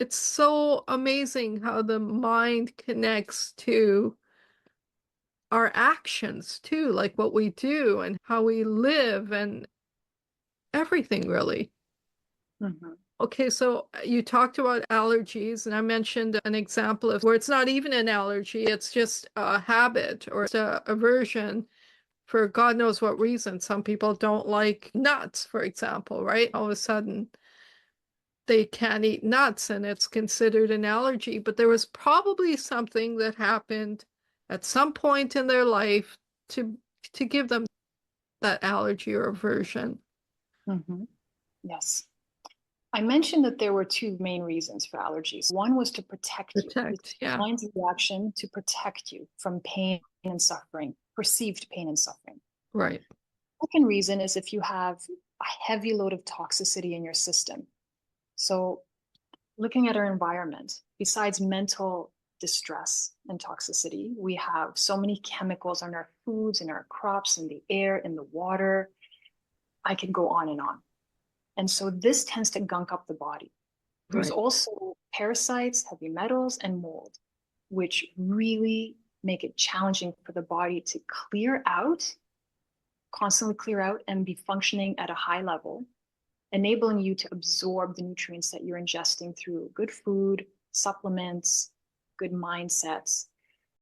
it's so amazing how the mind connects to our actions too, like what we do and how we live and everything really. Mhm. Okay, so you talked about allergies, and I mentioned an example of where it's not even an allergy, it's just a habit or it's a aversion for God knows what reason. Some people don't like nuts, for example, right? All of a sudden they can't eat nuts and it's considered an allergy, but there was probably something that happened at some point in their life to to give them that allergy or aversion. Mhm. Yes. I mentioned that there were two main reasons for allergies. One was to protect you. It's Protect, the yeah. mind's reaction to protect you from pain and suffering, perceived pain and suffering. Right. Second reason is if you have a heavy load of toxicity in your system. So, looking at our environment, besides mental distress and toxicity, we have so many chemicals on our foods, in our crops, in the air, in the water. I can go on and on. And so, this tends to gunk up the body. There's Right. also parasites, heavy metals, and mold, which really make it challenging for the body to clear out, constantly clear out, and be functioning at a high level, enabling you to absorb the nutrients that you're ingesting through good food, supplements, good mindsets.